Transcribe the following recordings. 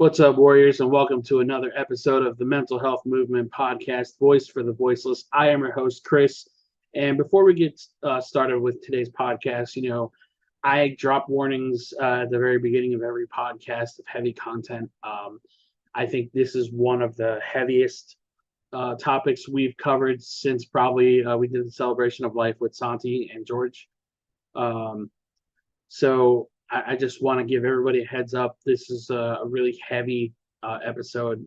What's up, Warriors, and welcome to another episode of the Mental Health Movement podcast, Voice for the Voiceless. I am your host, Chris. And before we get started with today's podcast, I drop warnings at the very beginning of every podcast of heavy content. I think this is one of the heaviest topics we've covered since probably we did the celebration of life with Santi and George. So I just want to give everybody a heads up. This is a really heavy episode,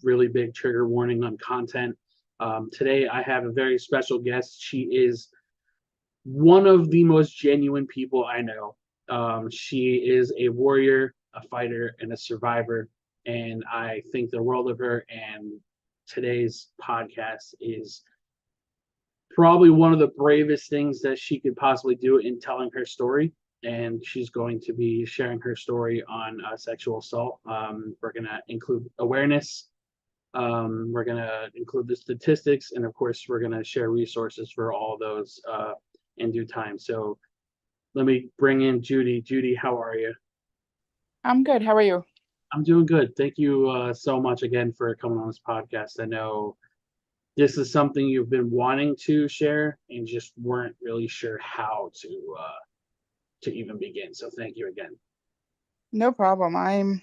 really big trigger warning on content. Today, I have a very special guest. She is one of the most genuine people I know. She is a warrior, a fighter, and a survivor. And I think the world of her. And today's podcast is probably one of the bravest things that she could possibly do in telling her story. And she's going to be sharing her story on sexual assault. We're going to include awareness. We're going to include the statistics. And of course, we're going to share resources for all those in due time. So let me bring in Judy. Judy, how are you? I'm good. How are you? I'm doing good. Thank you so much again for coming on this podcast. I know this is something you've been wanting to share and just weren't really sure how to even begin. So thank you again. No problem. I'm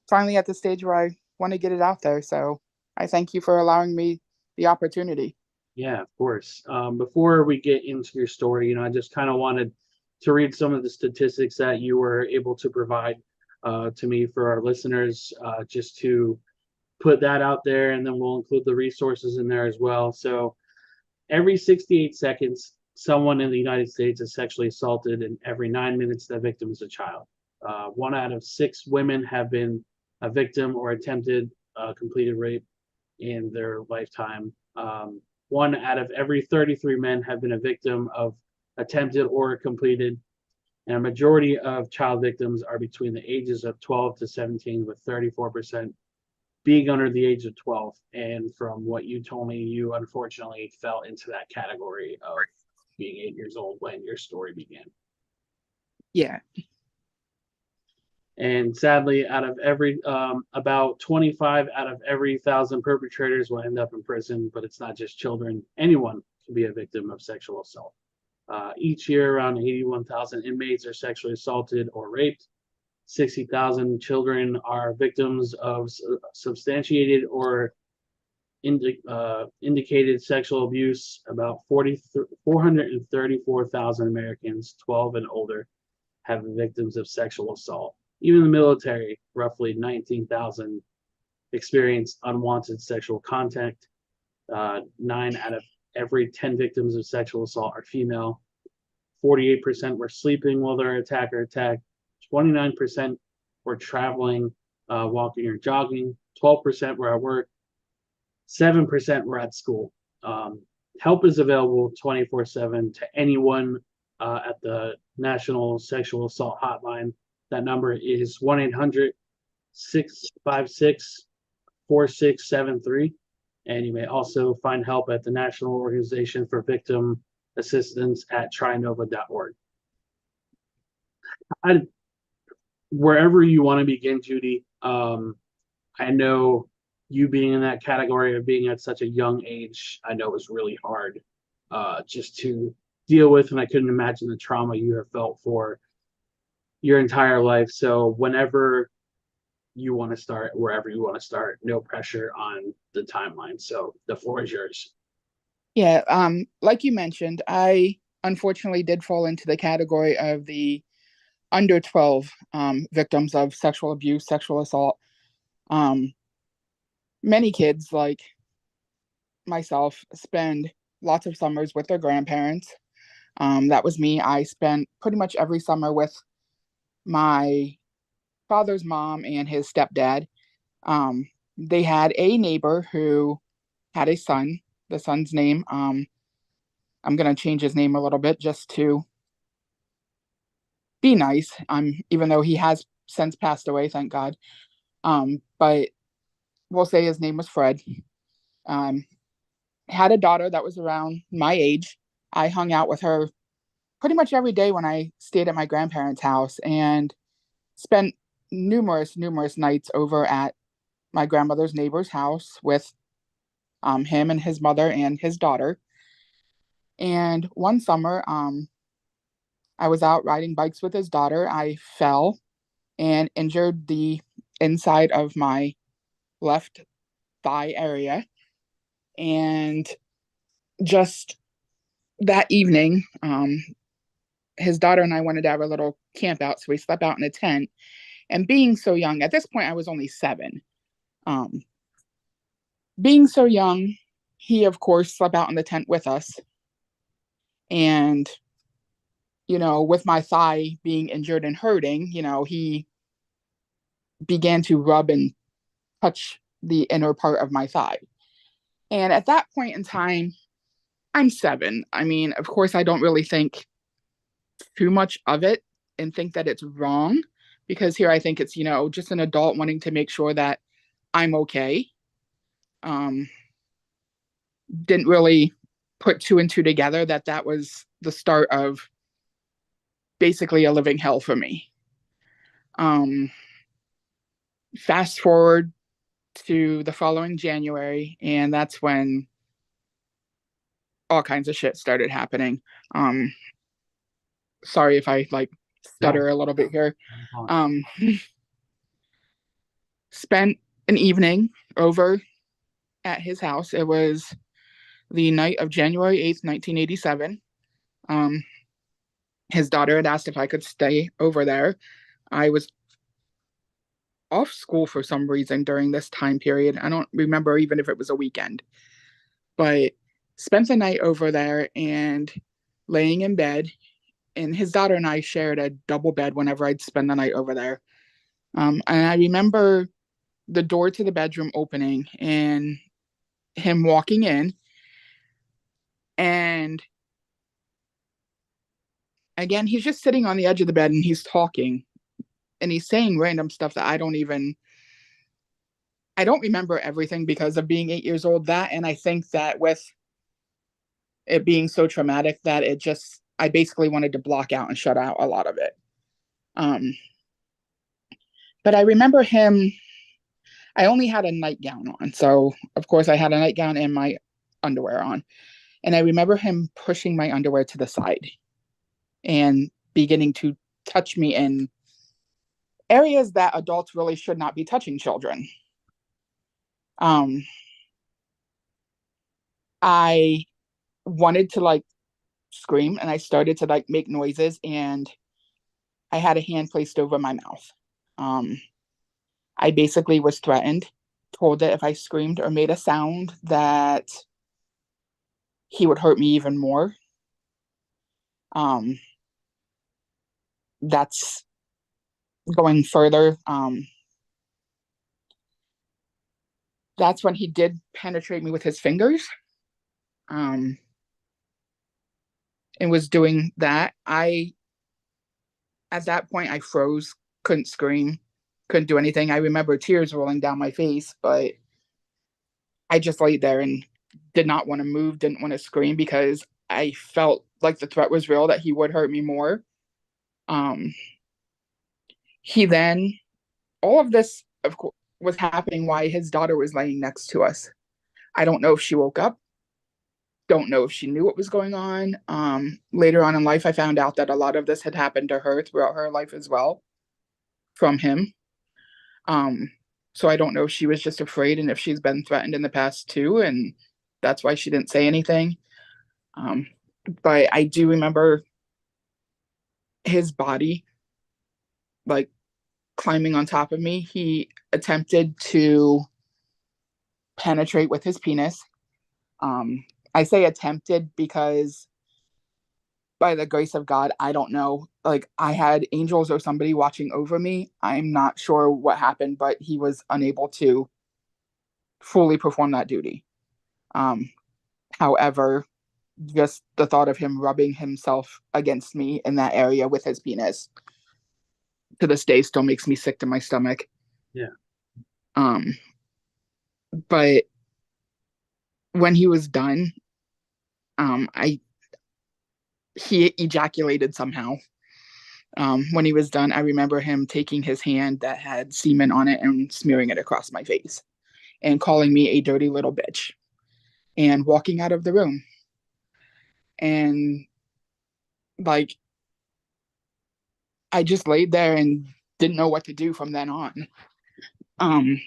finally at the stage where I want to get it out there. So I thank you for allowing me the opportunity. Yeah, of course. Before we get into your story, I just kind of wanted to read some of the statistics that you were able to provide to me for our listeners, just to put that out there, and then we'll include the resources in there as well. So every 68 seconds, someone in the United States is sexually assaulted, and every 9 minutes, the victim is a child. 1 out of 6 women have been a victim or attempted completed rape in their lifetime. 1 out of every 33 men have been a victim of attempted or completed, and a majority of child victims are between the ages of 12 to 17, with 34% being under the age of 12. And from what you told me, you unfortunately fell into that category of being 8 years old when your story began. Yeah. And sadly, out of every about 25 out of every 1,000 perpetrators will end up in prison. But it's not just children. Anyone can be a victim of sexual assault. Each year, around 81,000 inmates are sexually assaulted or raped. 60,000 children are victims of substantiated or indicated sexual abuse. About 434,000 Americans 12 and older have been victims of sexual assault. Even in the military, roughly 19,000 experienced unwanted sexual contact. 9 out of every 10 victims of sexual assault are female. 48% were sleeping while their attacker attacked. 29% were traveling, walking or jogging. 12% were at work. 7% were at school. Help is available 24/7 to anyone at the National Sexual Assault Hotline. That number is 1-800-656-4673. And you may also find help at the National Organization for Victim Assistance at trinova.org. Wherever you want to begin, Judy, I know you being in that category of being at such a young age, I know it was really hard just to deal with, and I couldn't imagine the trauma you have felt for your entire life. So whenever you want to start, wherever you want to start, no pressure on the timeline. So the floor is yours. Yeah. Like you mentioned, I unfortunately did fall into the category of the under 12 victims of sexual abuse, sexual assault. Many kids like myself spend lots of summers with their grandparents. That was me. I spent pretty much every summer with my father's mom and his stepdad. They had a neighbor who had a son. The son's name, I'm going to change his name a little bit just to be nice, even though he has since passed away, thank God. But we'll say his name was Fred. Had a daughter that was around my age. I hung out with her pretty much every day when I stayed at my grandparents' house and spent numerous nights over at my grandmother's neighbor's house with him and his mother and his daughter. And one summer, I was out riding bikes with his daughter. I fell and injured the inside of my left thigh area. And just that evening, his daughter and I wanted to have a little camp out. So we slept out in a tent. And being so young, at this point, I was only 7. Um, being so young, he, of course, slept out in the tent with us. And, with my thigh being injured and hurting, he began to rub and touch the inner part of my thigh. And at that point in time, I'm 7. I mean, of course, I don't really think too much of it and think that it's wrong, because here I think it's, just an adult wanting to make sure that I'm okay. Um, didn't really put 2 and 2 together that was the start of basically a living hell for me. Fast forward to the following January, and that's when all kinds of shit started happening. Sorry if I stutter a little bit here. Um, spent an evening over at his house. It was the night of January 8th, 1987. His daughter had asked if I could stay over there. I was off school for some reason during this time period. I don't remember even if it was a weekend, but spent the night over there and laying in bed. And his daughter and I shared a double bed whenever I'd spend the night over there. And I remember the door to the bedroom opening and him walking in. And again, he's just sitting on the edge of the bed and he's talking and he's saying random stuff that I don't remember everything because of being 8 years old. That, and I think that with it being so traumatic that I basically wanted to block out and shut out a lot of it. But I remember I only had a nightgown on. So of course I had a nightgown and my underwear on. And I remember him pushing my underwear to the side and beginning to touch me in areas that adults really should not be touching children. I wanted to scream and I started to make noises, and I had a hand placed over my mouth. I basically was threatened, told that if I screamed or made a sound that he would hurt me even more. That's going further. That's when he did penetrate me with his fingers. And was doing that. At that point, I froze, couldn't scream, couldn't do anything. I remember tears rolling down my face, but I just laid there and did not want to move, didn't want to scream because I felt like the threat was real, that he would hurt me more. He then, all of this, of course, was happening while his daughter was laying next to us. I don't know if she woke up, don't know if she knew what was going on. Later on in life, I found out that a lot of this had happened to her throughout her life as well from him. So I don't know if she was just afraid and if she's been threatened in the past too, and that's why she didn't say anything. But I do remember his body climbing on top of me. He attempted to penetrate with his penis. I say attempted because by the grace of God, I don't know. I had angels or somebody watching over me. I'm not sure what happened, but he was unable to fully perform that duty. However, just the thought of him rubbing himself against me in that area with his penis to this day still makes me sick to my stomach. Yeah. But when he was done, he ejaculated somehow. When he was done, I remember him taking his hand that had semen on it and smearing it across my face and calling me a dirty little bitch and walking out of the room. And like, I just laid there and didn't know what to do from then on. Um,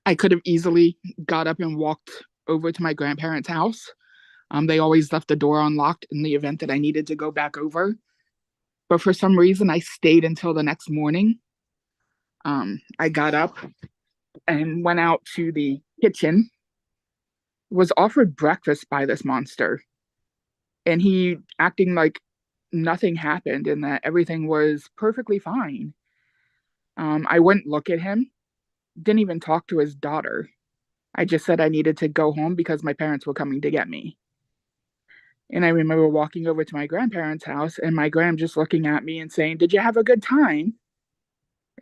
I could have easily got up and walked over to my grandparents' house. They always left the door unlocked in the event that I needed to go back over. But for some reason, I stayed until the next morning. I got up and went out to the kitchen, was offered breakfast by this monster, and he acting like nothing happened and that everything was perfectly fine. I wouldn't look at him, didn't even talk to his daughter. I just said I needed to go home because my parents were coming to get me. And I remember walking over to my grandparents' house and my grand just looking at me and saying, "Did you have a good time?"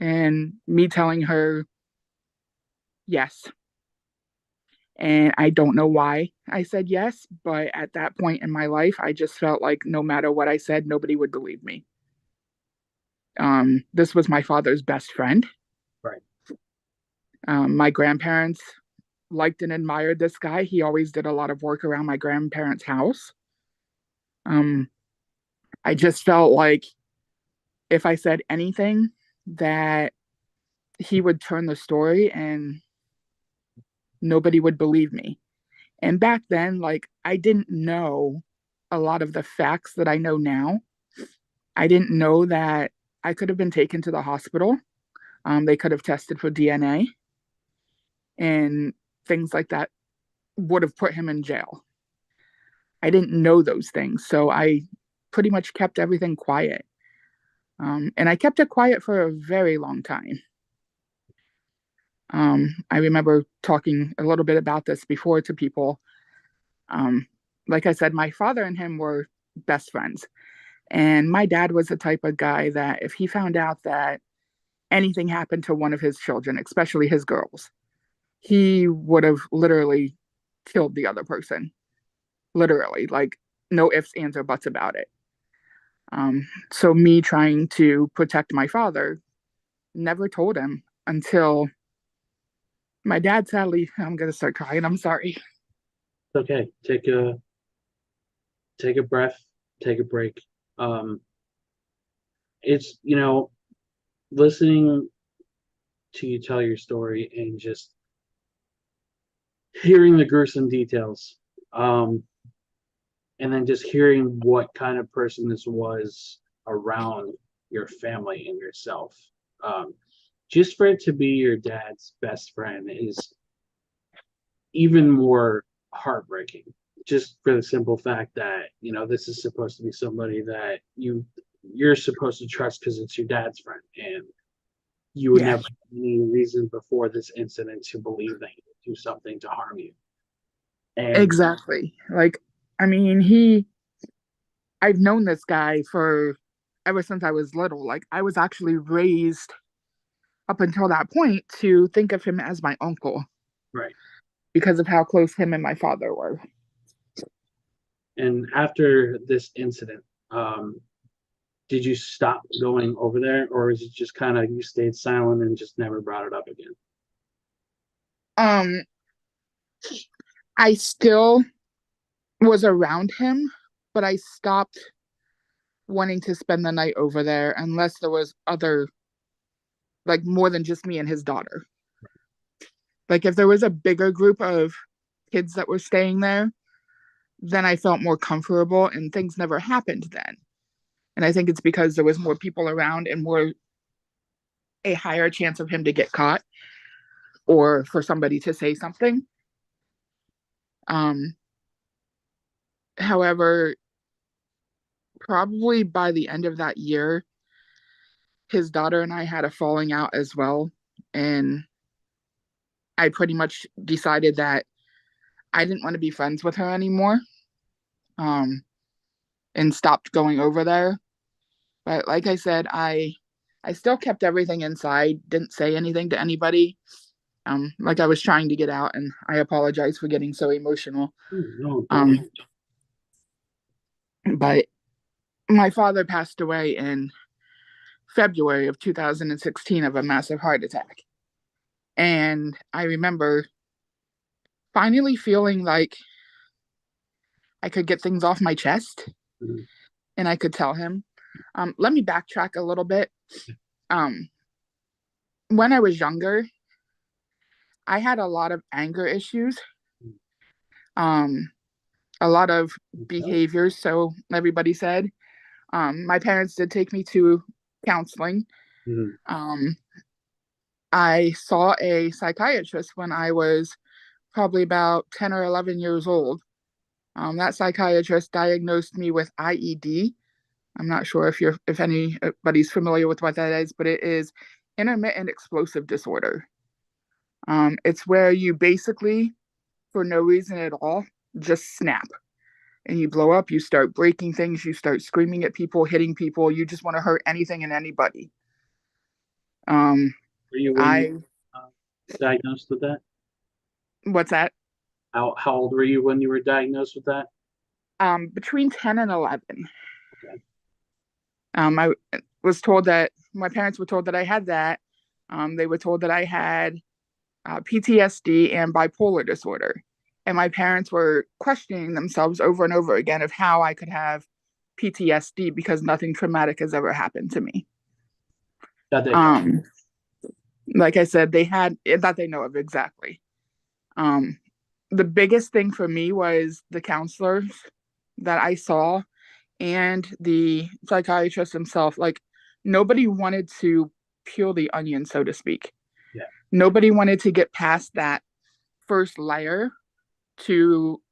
And me telling her, yes. And I don't know why I said yes, but at that point in my life, I just felt like no matter what I said, nobody would believe me. This was my father's best friend. Right. My grandparents liked and admired this guy. He always did a lot of work around my grandparents' house. Um, I just felt like if I said anything, that he would turn the story and nobody would believe me. And back then, like, I didn't know a lot of the facts that I know now. I didn't know that I could have been taken to the hospital. They could have tested for DNA and things like that would have put him in jail. I didn't know those things. So I pretty much kept everything quiet. And I kept it quiet for a very long time. I remember talking a little bit about this before to people. Um, like I said, my father and him were best friends. And my dad was the type of guy that if he found out that anything happened to one of his children, especially his girls, he would have literally killed the other person. Literally, like no ifs, ands, or buts about it. So me trying to protect my father never told him until my dad sadly, I'm gonna start crying. I'm sorry. It's okay. Take a breath, take a break. Um, it's, listening to you tell your story and just hearing the gruesome details. And then just hearing what kind of person this was around your family and yourself. Um, just for it to be your dad's best friend is even more heartbreaking. Just for the simple fact that this is supposed to be somebody that you're supposed to trust because it's your dad's friend, and you would Yeah, never have any reason before this incident to believe that he would do something to harm you. And exactly. Like, I mean, I've known this guy for ever since I was little. Like, I was actually raised up until that point to think of him as my uncle right. because of how close him and my father were. And after this incident, did you stop going over there, or is it just kind of you stayed silent and just never brought it up again? Um, I still was around him, but I stopped wanting to spend the night over there unless there was other, like more than just me and his daughter. Like if there was a bigger group of kids that were staying there, then I felt more comfortable and things never happened then. And I think it's because there was more people around and more a higher chance of him to get caught or for somebody to say something. Um, However, probably by the end of that year, his daughter and I had a falling out as well. And I pretty much decided that I didn't want to be friends with her anymore, um, and stopped going over there. But like I said, I still kept everything inside, didn't say anything to anybody. Like I was trying to get out, and I apologize for getting so emotional. No, don't. Um, but my father passed away in February of 2016 of a massive heart attack. And I remember finally feeling like I could get things off my chest Mhm. and I could tell him. Let me backtrack a little bit. Um, when I was younger, I had a lot of anger issues, um, a lot of Okay. behaviors. So everybody said, my parents did take me to counseling. Mhm. Um, I saw a psychiatrist when I was probably about 10 or 11 years old. That psychiatrist diagnosed me with IED. I'm not sure if anybody's familiar with what that is, but it is intermittent explosive disorder. It's where you basically, for no reason at all, just snap and you blow up. You start breaking things. You start screaming at people, hitting people. You just want to hurt anything and anybody. Um, Were you when you I uh, diagnosed with that? what's that? How old were you when you were diagnosed with that? Between 10 and 11. Okay. I was told that my parents were told that I had that. They were told that I had PTSD and bipolar disorder. And my parents were questioning themselves over and over again of how I could have PTSD because nothing traumatic has ever happened to me. That they know. Um, like I said, they had that they know of exactly. Um, the biggest thing for me was the counselors that I saw and the psychiatrist himself. Like, nobody wanted to peel the onion, so to speak. Yeah. Nobody wanted to get past that first layer to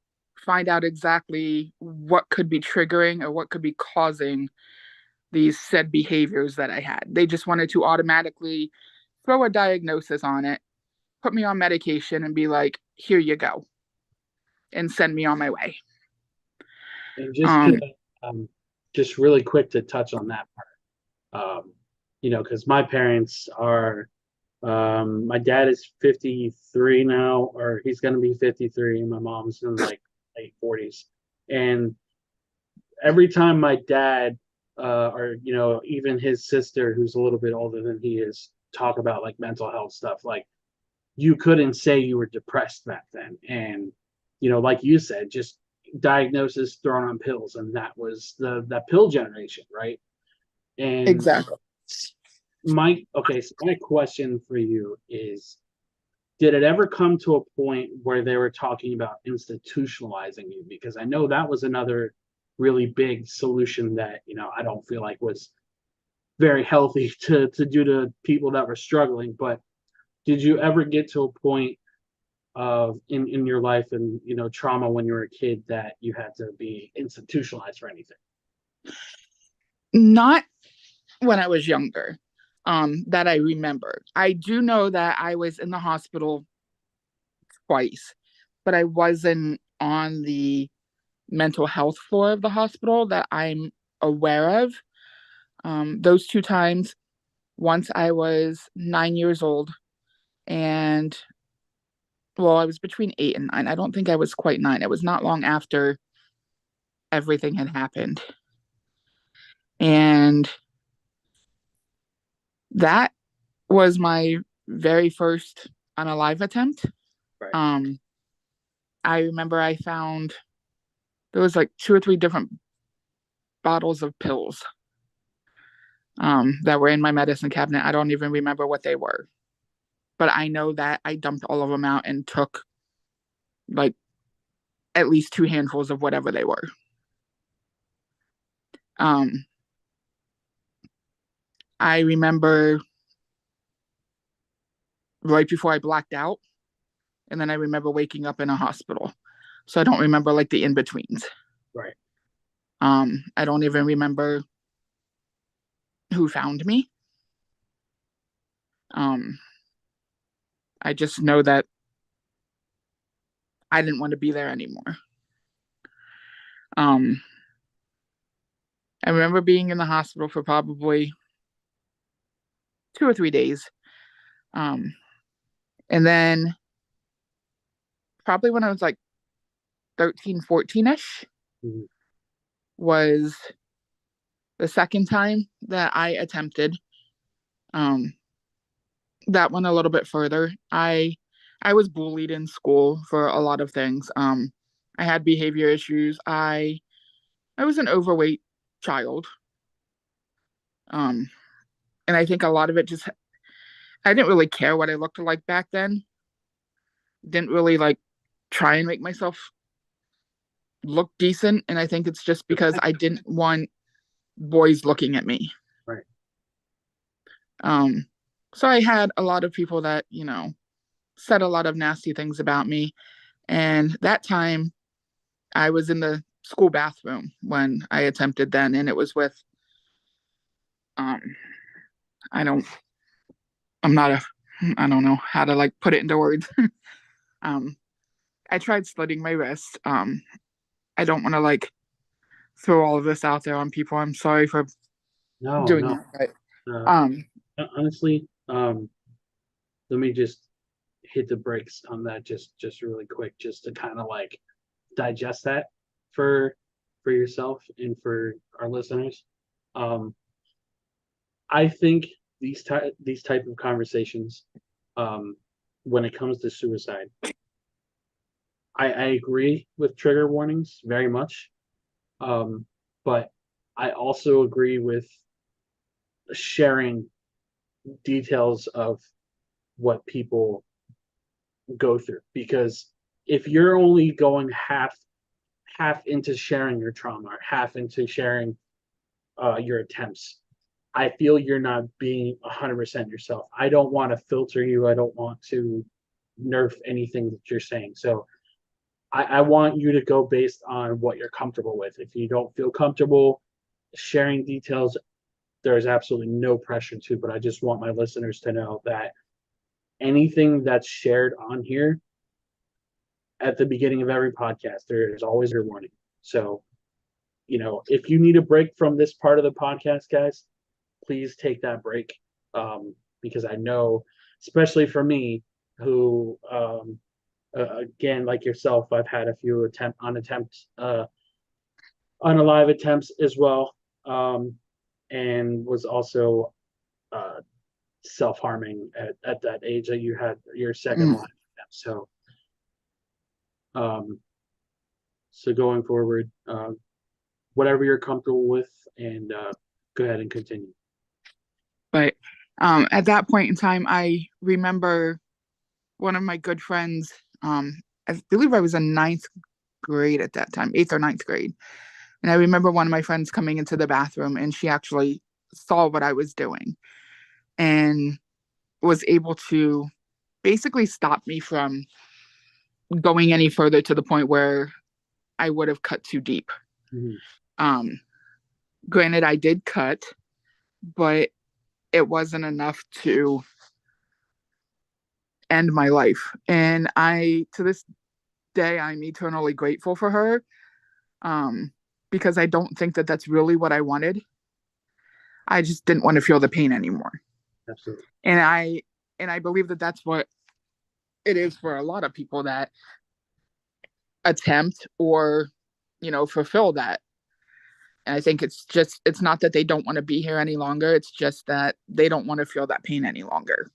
find out exactly what could be triggering or what could be causing these said behaviors that I had. They just wanted to automatically throw a diagnosis on it, put me on medication, and be like, here you go, and send me on my way. And just to Um, just really quick to touch on that part, because my parents are, my dad is 53 now, or he's going to be 53, and my mom's in like late 40s. And every time my dad, or even his sister, who's a little bit older than he is, talk about like mental health stuff, like you couldn't say you were depressed back then. And like you said, just diagnosis thrown on pills, and that was the pill generation, right? And exactly. my question for you is, did it ever come to a point where they were talking about institutionalizing you? Because I know that was another really big solution that I don't feel like was very healthy to do to people that were struggling. But did you ever get to a point of in your life and trauma when you were a kid that you had to be institutionalized for anything? Not when I was younger, that I remember. I do know that I was in the hospital twice, but I wasn't on the mental health floor of the hospital that I'm aware of. Those two times, once I was 9 years old, and well, I was between 8 and 9. I don't think I was quite 9. It was not long after everything had happened. And that was my very first unalive attempt. Right. Um, I remember I found there was like two or three different bottles of pills that were in my medicine cabinet. I don't even remember what they were, but I know that I dumped all of them out and took like at least two handfuls of whatever they were. Um, I remember right before I blacked out, and then I remember waking up in a hospital. So I don't remember like the in betweens. Right. I don't even remember who found me. Um, I just know that I didn't want to be there anymore. Um, I remember being in the hospital for probably 2 or 3 days. Um, and then probably when I was like 13, 14 ish, Mhm. was The second time that I attempted, um, that went a little bit further. I was bullied in school for a lot of things. I had behavior issues. I was an overweight child. Um, and I think a lot of it just I didn't really care what I looked like back then. Didn't really like try and make myself look decent. And I think it's just because I didn't want boys looking at me. Right. Um, so I had a lot of people that, said a lot of nasty things about me. And that time I was in the school bathroom when I attempted then, and it was with um I don't I'm not a I don't know how to like put it into words. um I tried slitting my wrist. I don't want to like throw all of this out there on people. I'm sorry for No, doing no. that. But Uh, honestly, let me just hit the brakes on that just really quick, just to kind of like digest that for for yourself and for our listeners. Um, I think these type of conversations, um, when it comes to suicide, I agree with trigger warnings very much. Um, but I also agree with sharing details of what people go through, because if you're only going half into sharing your trauma, or half into sharing your attempts, I feel you're not being 100% yourself. I don't want to filter you. I don't want to nerf anything that you're saying. So I want you to go based on what you're comfortable with. If you don't feel comfortable sharing details, there's absolutely no pressure to, but I just want my listeners to know that anything that's shared on here at the beginning of every podcast, there is always a warning. So, if you need a break from this part of the podcast, guys, please take that break. Because I know, especially for me, who, again, like yourself, I've had a few unalive attempts as well, and was also uh, self-harming at that age that you had your second mm, life. So, um, so going forward, whatever you're comfortable with, and go ahead and continue. but at that point in time, I remember one of my good friends. I believe I was in ninth grade at that time, eighth or ninth grade. And I remember one of my friends coming into the bathroom and she actually saw what I was doing and was able to basically stop me from going any further to the point where I would have cut too deep. Mm-hmm. Um, Granted, I did cut, but it wasn't enough to end my life. And to this day, I'm eternally grateful for her, um, because I don't think that that's really what I wanted. I just didn't want to feel the pain anymore. Absolutely. And I believe that that's what it is for a lot of people that attempt or fulfill that. And I think it's not that they don't want to be here any longer, it's just that they don't want to feel that pain any longer.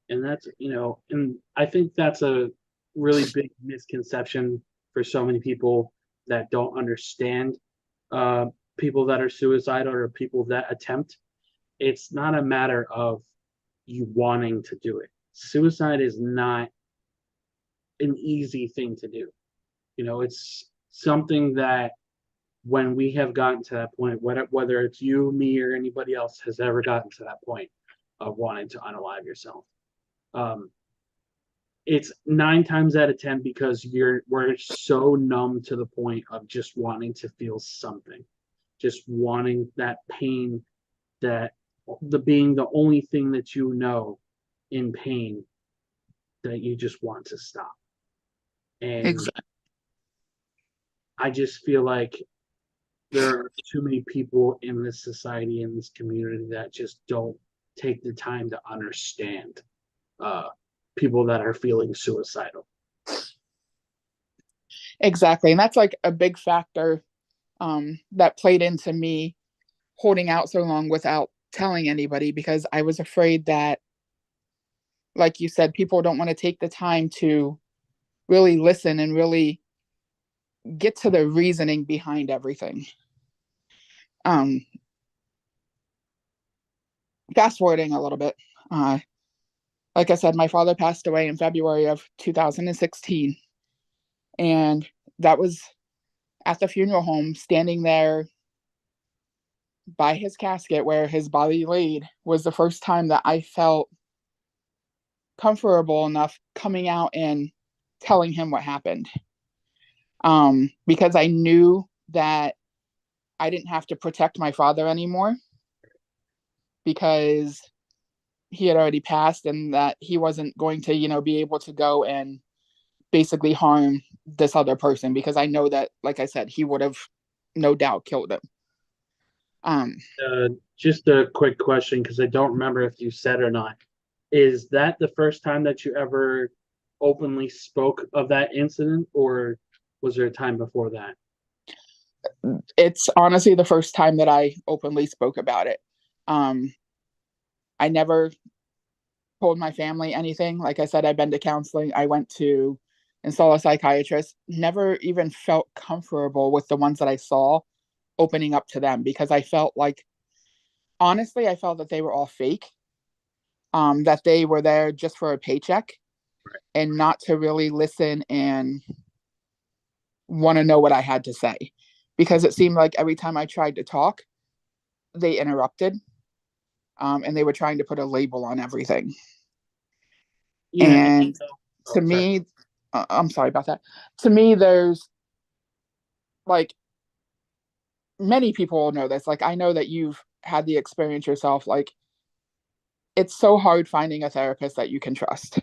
And and I think that's a really big misconception for so many people that don't understand uh, people that are suicidal or people that attempt. It's not a matter of you wanting to do it. Suicide is not an easy thing to do. It's something that when we have gotten to that point, whether it's you, me, or anybody else has ever gotten to that point of wanting to unalive yourself, um, it's 9 times out of 10 because we're so numb to the point of just wanting to feel something, just wanting that pain, that the being the only thing that in pain, that you just want to stop. And Exactly. I just feel like there are too many people in this society, in this community, that just don't take the time to understand uh, people that are feeling suicidal. Exactly. And that's like a big factor that played into me holding out so long without telling anybody because I was afraid that, like you said, people don't want to take the time to really listen and really get to the reasoning behind everything. Um, Fast forwarding a little bit, uh, like I said, my father passed away in February of 2016, and that was at the funeral home, standing there by his casket where his body laid, was the first time that I felt comfortable enough coming out and telling him what happened. Because I knew that I didn't have to protect my father anymore because he had already passed, and that he wasn't going to, be able to go and basically harm this other person, because I know that, like I said, he would have no doubt killed him. Um, Just a quick question, because I don't remember if you said or not. Is that the first time that you ever openly spoke of that incident, or was there a time before that? it's honestly the first time that I openly spoke about it. Um, I never told my family anything. Like I said, I've been to counseling. I went to install a psychiatrist. Never even felt comfortable with the ones that I saw opening up to them, because I felt like, honestly, I felt that they were all fake. That they were there just for a paycheck and not to really listen and want to know what I had to say. Because it seemed like every time I tried to talk, they interrupted, and they were trying to put a label on everything. Yeah. And Oh, to sorry. me, I'm sorry about that. To me, there's like, many people will know this. Like, I know that you've had the experience yourself. Like, it's so hard finding a therapist that you can trust.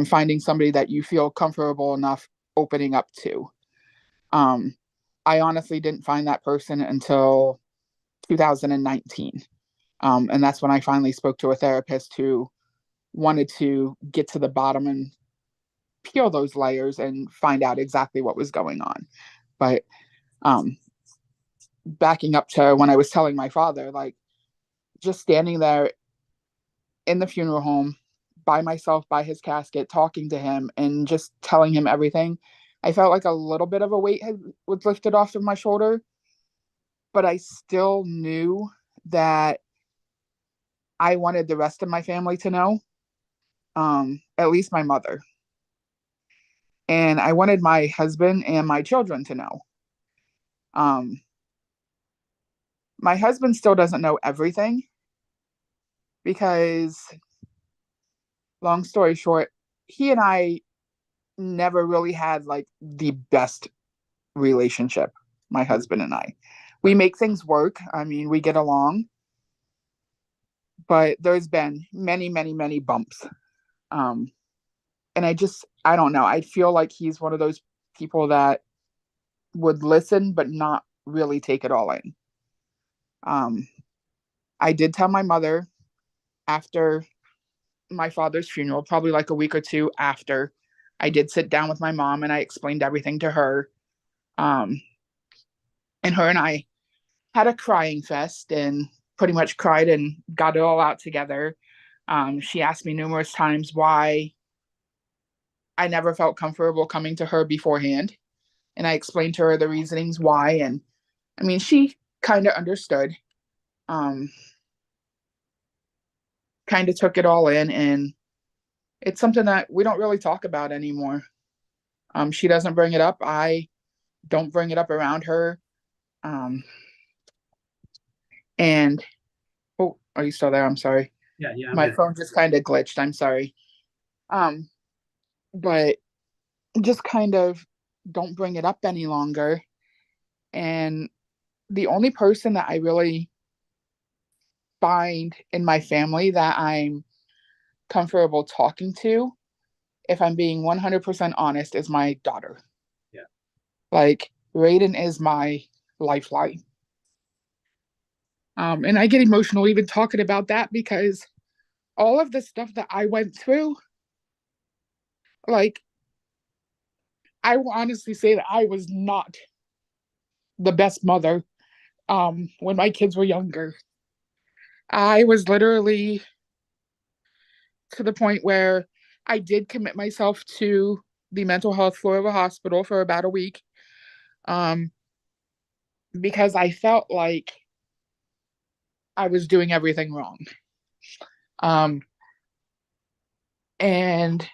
Finding somebody that you feel comfortable enough opening up to. Um, I honestly didn't find that person until 2019. And that's when I finally spoke to a therapist who wanted to get to the bottom and peel those layers and find out exactly what was going on. But um, backing up to when I was telling my father, like, just standing there in the funeral home by myself, by his casket, talking to him and just telling him everything, I felt like a little bit of a weight was lifted off of my shoulder. But I still knew that I wanted the rest of my family to know, at least my mother. And I wanted my husband and my children to know. Um, my husband still doesn't know everything because, long story short, he and I never really had like the best relationship, my husband and I. We make things work. I mean, we get along, but there's been many, many, many bumps. Um, and I don't know. I feel like he's one of those people that would listen, but not really take it all in. Um, I did tell my mother after my father's funeral, probably like a week or two after. I did sit down with my mom and I explained everything to her. Um, and her and I had a crying fest and pretty much cried and got it all out together. She asked me numerous times why I never felt comfortable coming to her beforehand. And I explained to her the reasonings why. And I mean, she kind of understood, um, kind of took it all in. And it's something that we don't really talk about anymore. She doesn't bring it up. I don't bring it up around her. Um, and oh, are you still there? I'm sorry. Yeah, yeah, I'm My here. phone just kind of glitched. I'm sorry. Um, but just kind of don't bring it up any longer. And the only person that I really find in my family that I'm comfortable talking to, if I'm being 100% honest, is my daughter. Yeah. Like, Raiden is my lifeline. And I get emotional even talking about that because all of the stuff that I went through, like, I will honestly say that I was not the best mother when my kids were younger. I was literally to the point where I did commit myself to the mental health floor of a hospital for about a week, um, because I felt like I was doing everything wrong. Um, and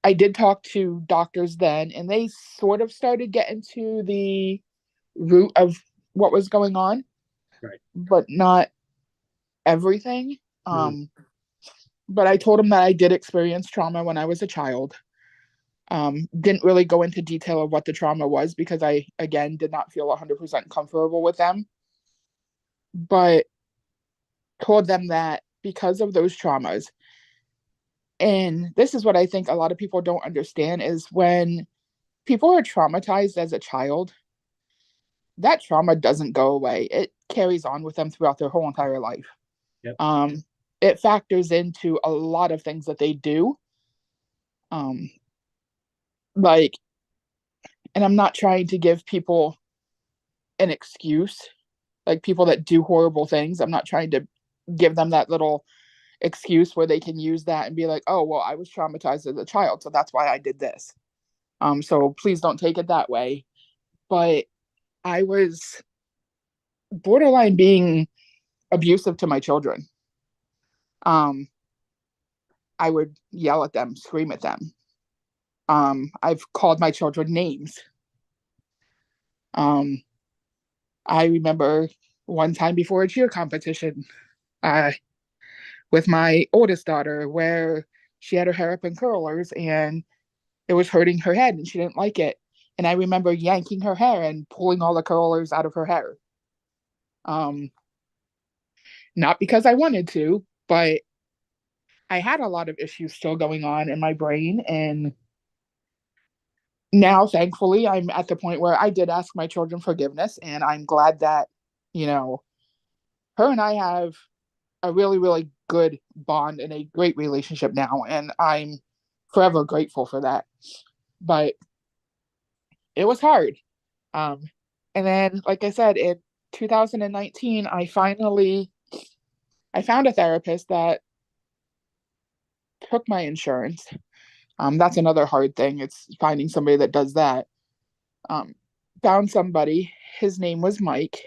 I did talk to doctors then, and they sort of started getting to the root of what was going on, Right. but not everything. Mm. Um, but I told them that I did experience trauma when I was a child. Didn't really go into detail of what the trauma was because I, again, did not feel 100% comfortable with them, but told them that because of those traumas, and this is what I think a lot of people don't understand, is when people are traumatized as a child, that trauma doesn't go away. It carries on with them throughout their whole entire life. Yep. Um, it factors into a lot of things that they do. Um, like, and I'm not trying to give people an excuse, like people that do horrible things. I'm not trying to give them that little excuse where they can use that and be like, oh, well, I was traumatized as a child, so that's why I did this. So please don't take it that way. But I was borderline being abusive to my children. Um, I would yell at them, scream at them. I've called my children names. Um, I remember one time before a cheer competition, uh, with my oldest daughter, where she had her hair up in curlers and it was hurting her head and she didn't like it. And I remember yanking her hair and pulling all the curlers out of her hair. Um, Not because I wanted to, but I had a lot of issues still going on in my brain. And now, thankfully, I'm at the point where I did ask my children forgiveness. And I'm glad that, you know, her and I have a really, really good bond and a great relationship now. And I'm forever grateful for that. But it was hard. Um, and then, like I said, in 2019, I found a therapist that took my insurance. That's another hard thing. It's finding somebody that does that. Um, Found somebody. His name was Mike,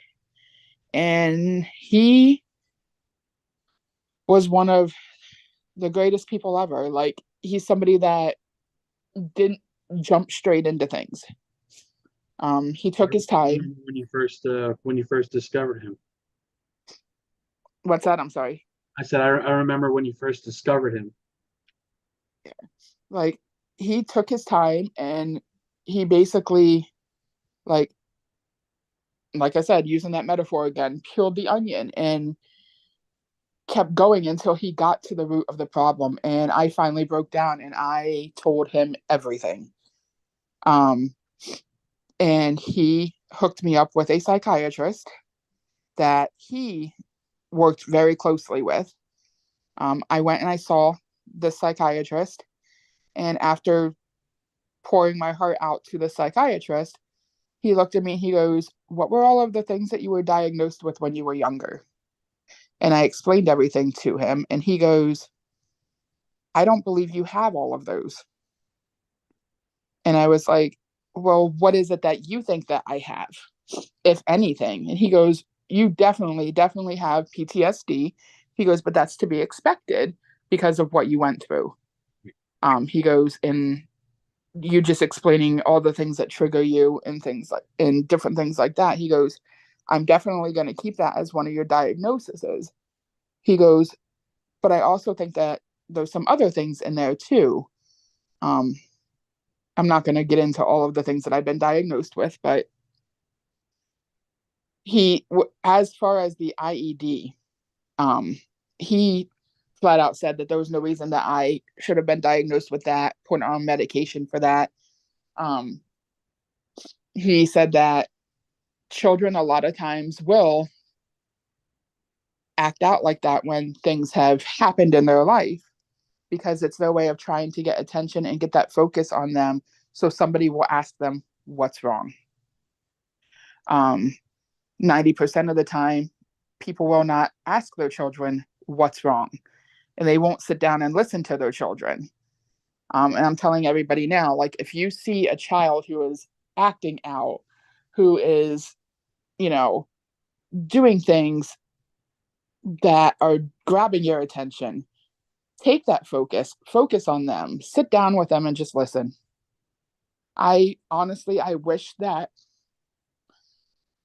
and he was one of the greatest people ever. Like, he's somebody that didn't jump straight into things. He I took his time. remember when you first discovered him. What's that? I'm sorry. I said I remember when you first discovered him. Like, he took his time and he basically, like like I said, using that metaphor again, peeled the onion and kept going until he got to the root of the problem. And I finally broke down and I told him everything. Um, and he hooked me up with a psychiatrist that he worked very closely with. I went and I saw the psychiatrist, and after pouring my heart out to the psychiatrist, he looked at me. He goes, "What were all of the things that you were diagnosed with when you were younger?" And I explained everything to him, and he goes, "I don't believe you have all of those." And I was like, "Well, what is it that you think that I have, if anything?" And he goes, "You definitely have PTSD." He goes, "But that's to be expected because of what you went through." He goes, "And you just explaining all the things that trigger you and things like and different things like that." He goes, "I'm definitely going to keep that as one of your diagnoses." He goes, "But I also think that there's some other things in there too." Um, I'm not going to get into all of the things that I've been diagnosed with, but as far as the IED, um, he flat out said that there was no reason that I should have been diagnosed with that, put on medication for that. Um, he said that children a lot of times will act out like that when things have happened in their life because it's their way of trying to get attention and get that focus on them so somebody will ask them what's wrong. Um, 90% of the time, people will not ask their children what's wrong, and they won't sit down and listen to their children. And I'm telling everybody now, like, if you see a child who is acting out, who is, you know, doing things that are grabbing your attention, take that focus on them, sit down with them and just listen. I honestly, I wish that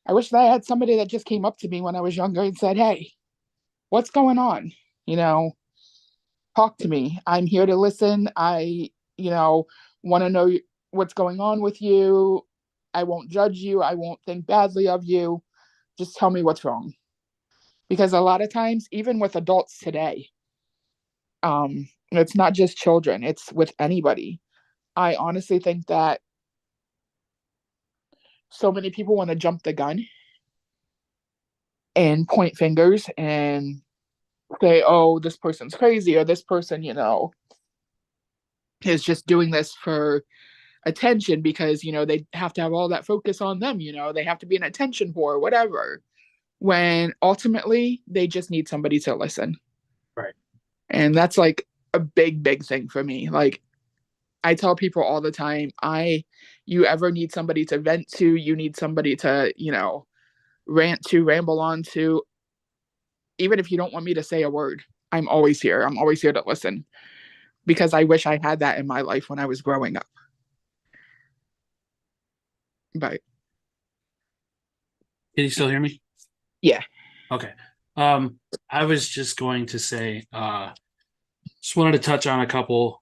I had somebody that just came up to me when I was younger and said, "Hey, what's going on? You know, talk to me. I'm here to listen. You know, want to know what's going on with you. I won't judge you. I won't think badly of you. Just tell me what's wrong." Because a lot of times, even with adults today, it's not just children, it's with anybody. I honestly think that so many people want to jump the gun and point fingers and say, "Oh, this person's crazy," or "This person, is just doing this for attention because, they have to have all that focus on them, they have to be an attention whore, whatever." When ultimately they just need somebody to listen. Right. And that's like a big, big thing for me. Like, I tell people all the time, you ever need somebody to vent to, you need somebody to, rant to, ramble on to, even if you don't want me to say a word, I'm always here. I'm always here to listen because I wish I had that in my life when I was growing up. But Can you still hear me? yeah. Okay. I was just going to say, just wanted to touch on a couple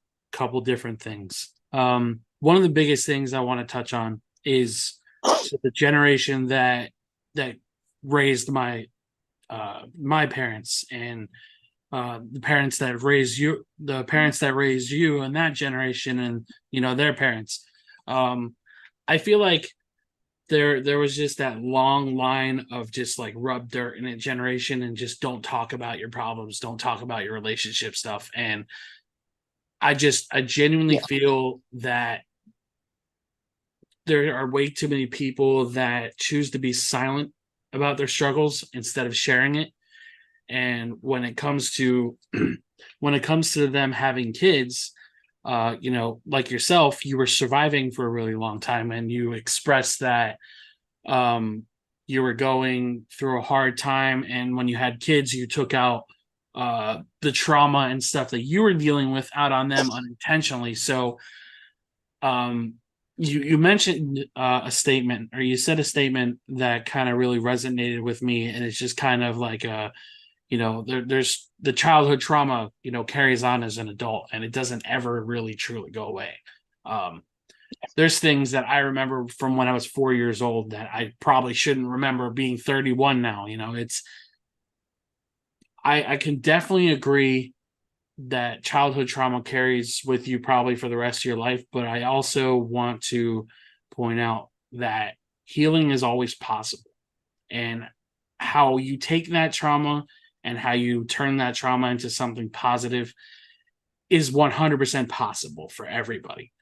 different things. One of the biggest things I want to touch on is the generation that raised my parents and the parents that raised you and that generation and their parents. I feel like there was just that long line of just like rub dirt in a generation and just don't talk about your problems, don't talk about your relationship stuff. And I genuinely feel that there are way too many people that choose to be silent about their struggles instead of sharing it. And when it comes to them having kids, like yourself, you were surviving for a really long time and you expressed that you were going through a hard time. And when you had kids, you took out the trauma and stuff that you were dealing with out on them unintentionally. So you mentioned a statement, or you said a statement that kind of really resonated with me. And it's just kind of like there's the childhood trauma, carries on as an adult and it doesn't ever really truly go away. There's things that I remember from when I was 4 years old that I probably shouldn't remember being 31 now. I can definitely agree that childhood trauma carries with you probably for the rest of your life. But I also want to point out that healing is always possible, and how you take that trauma and how you turn that trauma into something positive is 100% possible for everybody.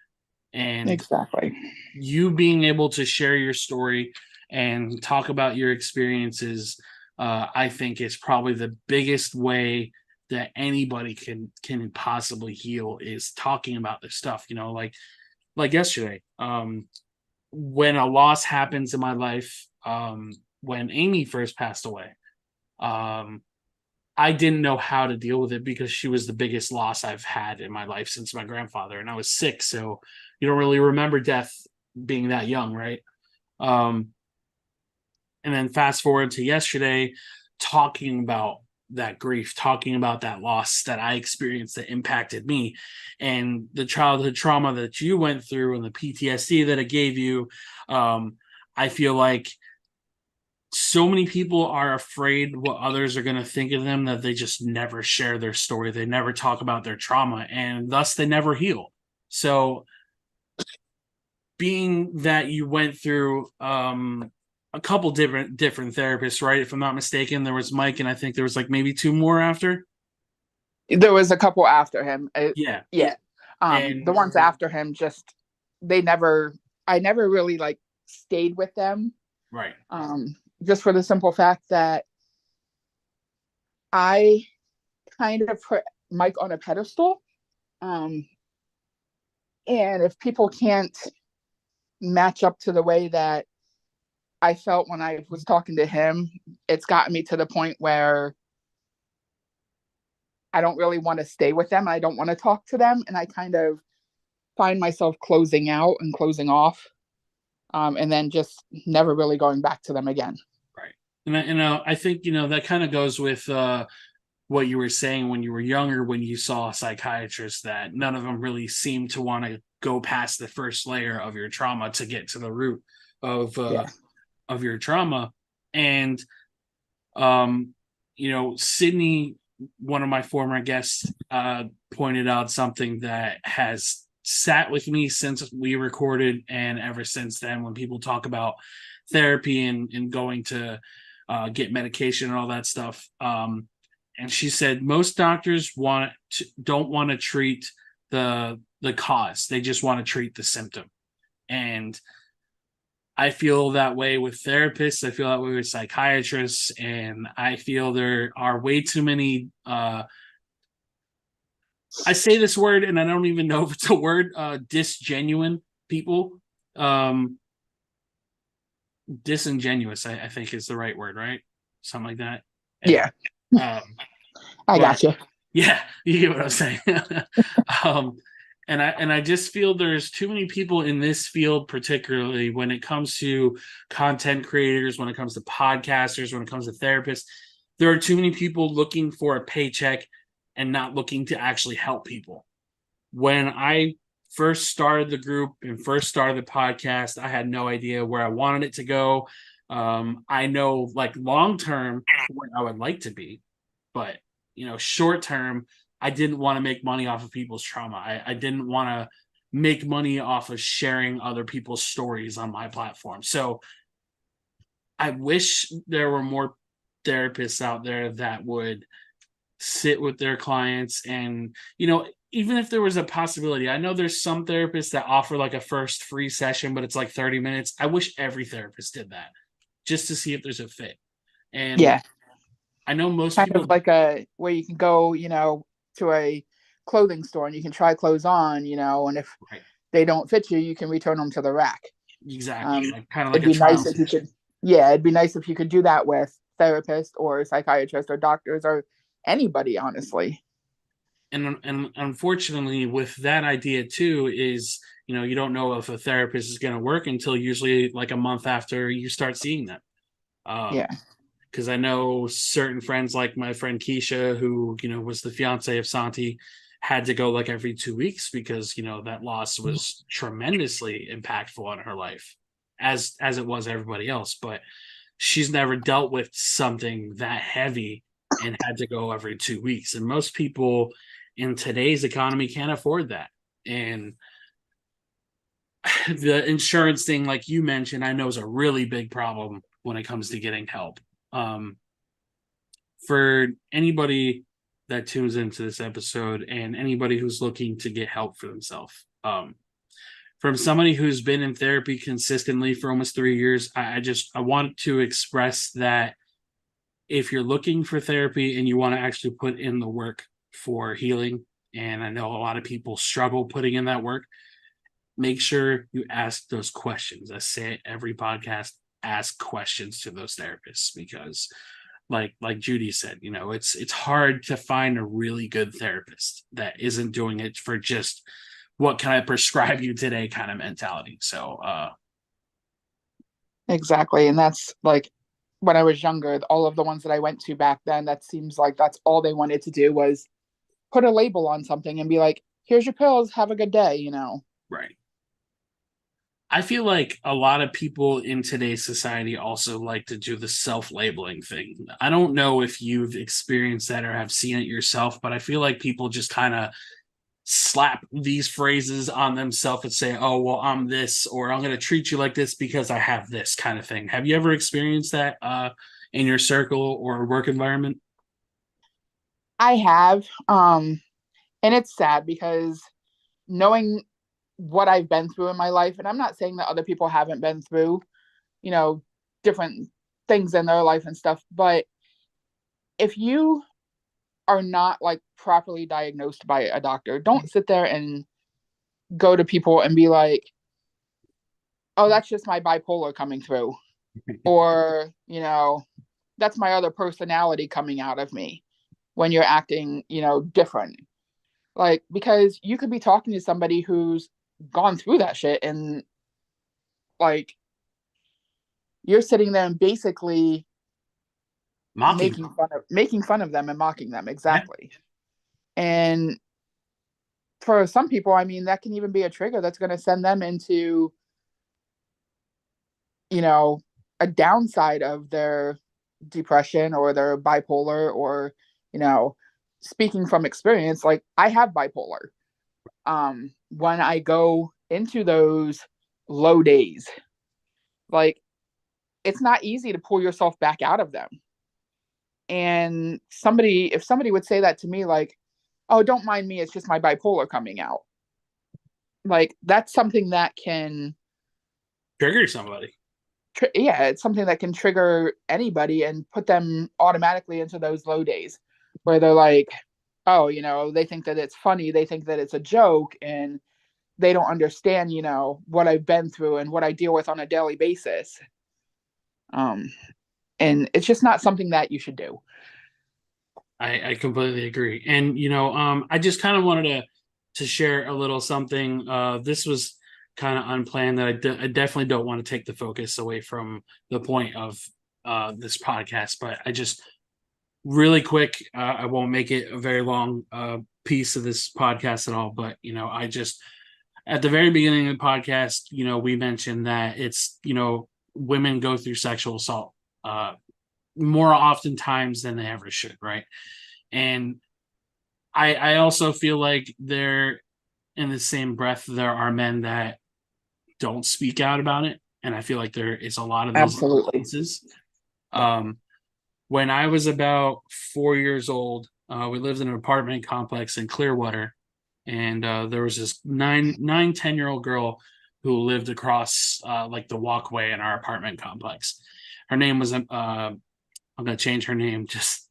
And Exactly. You being able to share your story and talk about your experiences, I think is probably the biggest way that anybody can possibly heal, is talking about this stuff. Like yesterday, when a loss happens in my life, when Amy first passed away, I didn't know how to deal with it because she was the biggest loss I've had in my life since my grandfather, and I was 6, so you don't really remember death being that young, right? And then fast forward to yesterday, talking about that grief, talking about that loss that I experienced that impacted me, and the childhood trauma that you went through and the PTSD that it gave you. I feel like so many people are afraid what others are going to think of them that they just never share their story. They never talk about their trauma, and thus they never heal. So being that you went through a couple different therapists, right? If I'm not mistaken, there was Mike, and I think there was like maybe 2 more after. There was a couple after him. Yeah. Yeah. And The ones after him, I never really like stayed with them. right. just for the simple fact that I kind of put Mike on a pedestal. Um, and if people can't match up to the way that I felt when I was talking to him, it's gotten me to the point where I don't really want to stay with them. I don't want to talk to them. And I kind of find myself closing out and closing off, and then just never really going back to them again. Right. I think, that kind of goes with what you were saying when you were younger, when you saw a psychiatrist, that none of them really seemed to want to go past the first layer of your trauma to get to the root of Yeah. your trauma. And Sydney, one of my former guests, pointed out something that has sat with me since we recorded, and ever since then, when people talk about therapy and going to get medication and all that stuff. And she said most doctors don't want to treat the cause; they just want to treat the symptom. And I feel that way with therapists. I feel that way with psychiatrists, and I feel there are way too many. I say this word, and I don't even know if it's a word. Disgenuine people, disingenuous. I think is the right word, right? Something like that. Yeah. I got you. Yeah, you get what I'm saying. And I just feel there's too many people in this field, particularly when it comes to content creators, when it comes to podcasters, when it comes to therapists. There are too many people looking for a paycheck and not looking to actually help people. When I first started the group and first started the podcast, I had no idea where I wanted it to go. I know, like, long term, where I would like to be, but short term, I didn't want to make money off of people's trauma. I didn't want to make money off of sharing other people's stories on my platform. So I wish there were more therapists out there that would sit with their clients. And even if there was a possibility, I know there's some therapists that offer like a first free session, but it's like 30 minutes. I wish every therapist did that just to see if there's a fit. And Yeah. I know most Kind people of like where you can go, to a clothing store and you can try clothes on, and if right, they don't fit you, you can return them to the rack. exactly, like kind of like It'd a be trial nice if you session. could, yeah, it'd be nice if you could do that with therapists or psychiatrists or doctors or anybody, honestly. And unfortunately, with that idea too, is you don't know if a therapist is going to work until usually like a month after you start seeing them. Yeah. Because I know certain friends, like my friend Keisha, who was the fiance of Santi, had to go like every 2 weeks because that loss was tremendously impactful on her life, as it was everybody else. But she's never dealt with something that heavy and had to go every 2 weeks. And most people in today's economy can't afford that. And the insurance thing, like you mentioned, I know is a really big problem when it comes to getting help. For anybody that tunes into this episode and anybody who's looking to get help for themselves, from somebody who's been in therapy consistently for almost 3 years, I want to express that if you're looking for therapy and you want to actually put in the work for healing, and I know a lot of people struggle putting in that work, make sure you ask those questions. I say it every podcast, ask questions to those therapists, because like Judy said, it's hard to find a really good therapist that isn't doing it for just what can I prescribe you today kind of mentality. So Exactly. And that's like when I was younger, all of the ones that I went to back then, that seems like that's all they wanted to do was put a label on something and be like, here's your pills, have a good day. Right. I feel like a lot of people in today's society also like to do the self-labeling thing. I don't know if you've experienced that or have seen it yourself, but I feel like people just kind of slap these phrases on themselves and say, oh, well, I'm this, or I'm going to treat you like this because I have this kind of thing. Have you ever experienced that in your circle or work environment? I have. And it's sad because knowing what I've been through in my life, and I'm not saying that other people haven't been through, you know, different things in their life and stuff. But if you are not like properly diagnosed by a doctor, don't sit there and go to people and be like, oh, that's just my bipolar coming through. Or, that's my other personality coming out of me when you're acting, different. Like, because you could be talking to somebody who's gone through that shit, and like you're sitting there and basically Mocking. making fun of them and mocking them. Yeah. Exactly. And for some people, I mean, that can even be a trigger that's going to send them into, a downside of their depression or their bipolar, or, you know, speaking from experience, like I have bipolar. When I go into those low days, like it's not easy to pull yourself back out of them. And if somebody would say that to me, like, oh, don't mind me, it's just my bipolar coming out. Like that's something that can Trigger somebody. yeah, it's something that can trigger anybody and put them automatically into those low days where they're like, oh, they think that it's funny, they think that it's a joke, and they don't understand, what I've been through and what I deal with on a daily basis. Um, and it's just not something that you should do. I completely agree. And I just kind of wanted to share a little something. This was kind of unplanned that I definitely don't want to take the focus away from the point of this podcast, but I just really quick, I won't make it a very long piece of this podcast at all, but I just at the very beginning of the podcast, we mentioned that it's women go through sexual assault more oftentimes than they ever should, right? And I also feel like there, in the same breath, there are men that don't speak out about it, and I feel like there is a lot of those Absolutely. instances. Um, when I was about 4 years old, we lived in an apartment complex in Clearwater, and there was this 10-year-old girl who lived across like the walkway in our apartment complex. Her name was I'm gonna change her name. Just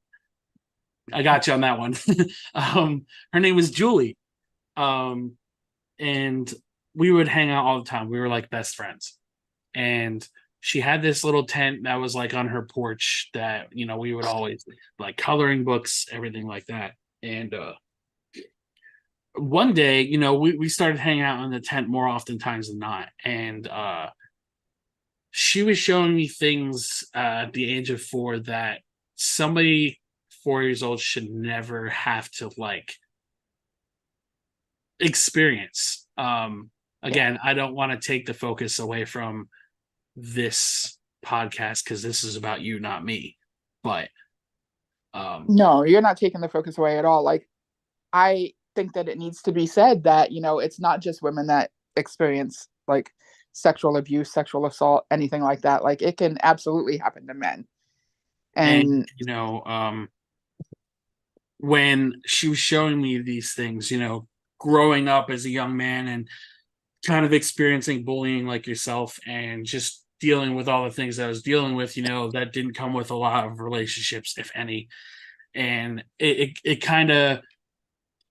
I got you on that one. Her name was Julie, and we would hang out all the time. We were like best friends, and she had this little tent that was like on her porch that we would always like coloring books, everything like that. And one day, we started hanging out in the tent more oftentimes than not, and she was showing me things at the age of 4 that somebody 4 years old should never have to like experience. Again, I don't want to take the focus away from this podcast because this is about you, not me. But No, you're not taking the focus away at all. Like, I think that it needs to be said that, it's not just women that experience like sexual abuse, sexual assault, anything like that. Like, it can absolutely happen to men. and And when she was showing me these things, growing up as a young man and kind of experiencing bullying like yourself and just dealing with all the things that I was dealing with, that didn't come with a lot of relationships, if any. And it kind of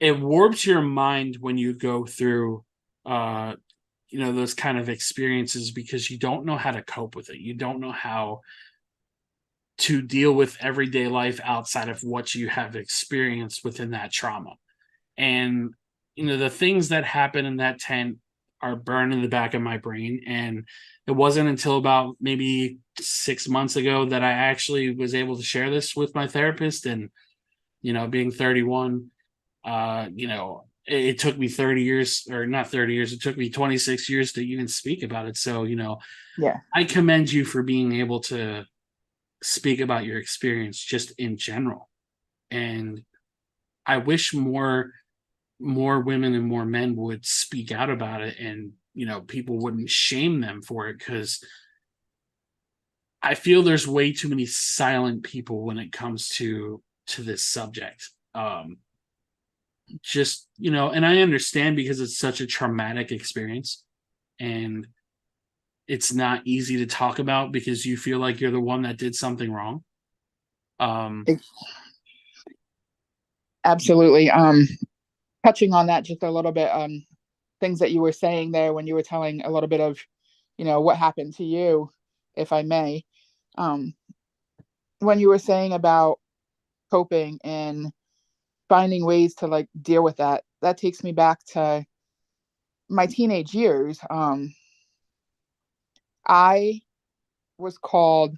it warps your mind when you go through those kind of experiences because you don't know how to cope with it. You don't know how to deal with everyday life outside of what you have experienced within that trauma. And the things that happen in that tent are burned in the back of my brain. And it wasn't until about maybe 6 months ago that I actually was able to share this with my therapist. And being 31, it took me 30 years, or not 30 years, it took me 26 years to even speak about it. So yeah, I commend you for being able to speak about your experience just in general. And I wish more women and more men would speak out about it, and people wouldn't shame them for it, because I feel there's way too many silent people when it comes to this subject. Just and I understand because it's such a traumatic experience, and it's not easy to talk about because you feel like you're the one that did something wrong. Um, Absolutely. Touching on that just a little bit, things that you were saying there when you were telling a little bit of, what happened to you, if I may. Um, when you were saying about coping and finding ways to like deal with that, that takes me back to my teenage years. I was called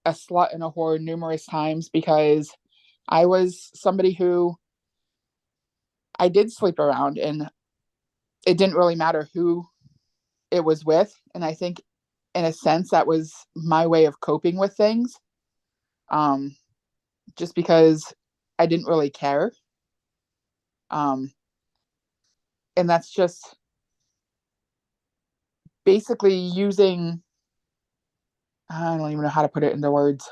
a slut and a whore numerous times because I was somebody who I did sleep around, and it didn't really matter who it was with. And I think in a sense that was my way of coping with things. Um, just because I didn't really care. Um, and that's just basically using, I don't even know how to put it into words.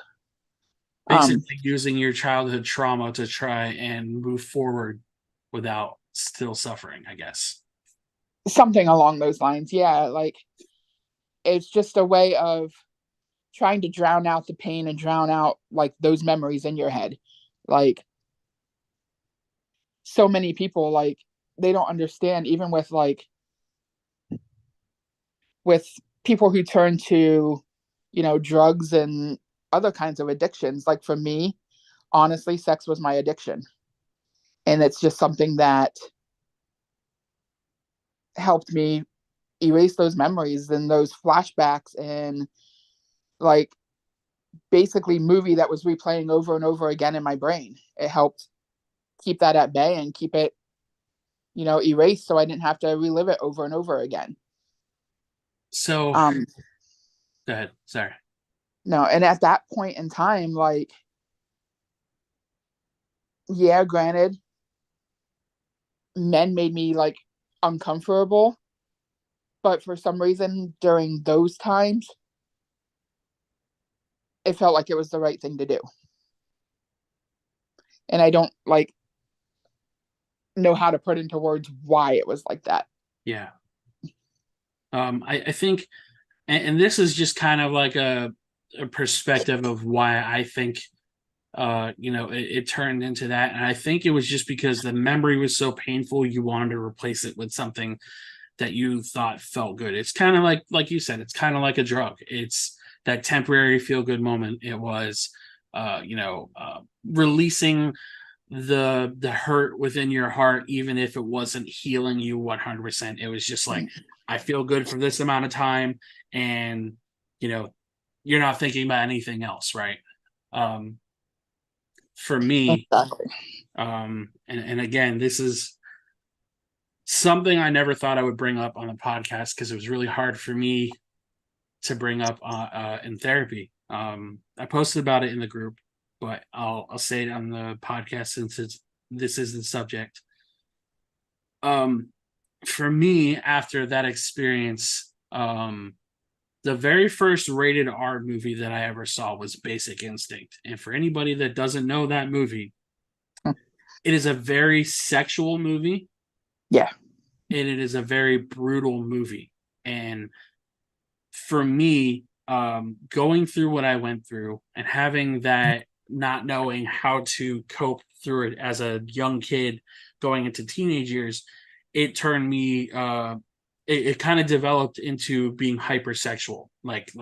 Um, Basically, using your childhood trauma to try and move forward without still suffering, I guess. Something along those lines. Yeah. Like it's just a way of trying to drown out the pain and drown out like those memories in your head. Like so many people, like they don't understand, even with people who turn to, drugs and other kinds of addictions. Like for me, honestly, sex was my addiction. And it's just something that helped me erase those memories and those flashbacks and like basically movie that was replaying over and over again in my brain. It helped keep that at bay and keep it, erased so I didn't have to relive it over and over again. So, Um, go ahead. Sorry. no, and at that point in time, like, yeah, granted, men made me like uncomfortable, but for some reason during those times, it felt like it was the right thing to do. And I don't like know how to put into words why it was like that. Yeah. I think, and this is just kind of like a perspective of why I think, it turned into that. And I think it was just because the memory was so painful, you wanted to replace it with something that you thought felt good. It's kind of like you said, it's kind of like a drug. It's that temporary feel good moment. It was, releasing the hurt within your heart, even if it wasn't healing you 100%. It was just like, I feel good for this amount of time, and you know, you're not thinking about anything else, right? Um, for me, Exactly. and again, this is something I never thought I would bring up on the podcast because it was really hard for me to bring up in therapy. I posted about it in the group, but I'll say it on the podcast since this is the subject. Um, for me, after that experience, the very first rated R movie that I ever saw was Basic Instinct. And for anybody that doesn't know that movie, it is a very sexual movie, Yeah. and it is a very brutal movie. And for me, going through what I went through and having that, not knowing how to cope through it as a young kid going into teenage years, it turned me it kind of developed into being hypersexual, like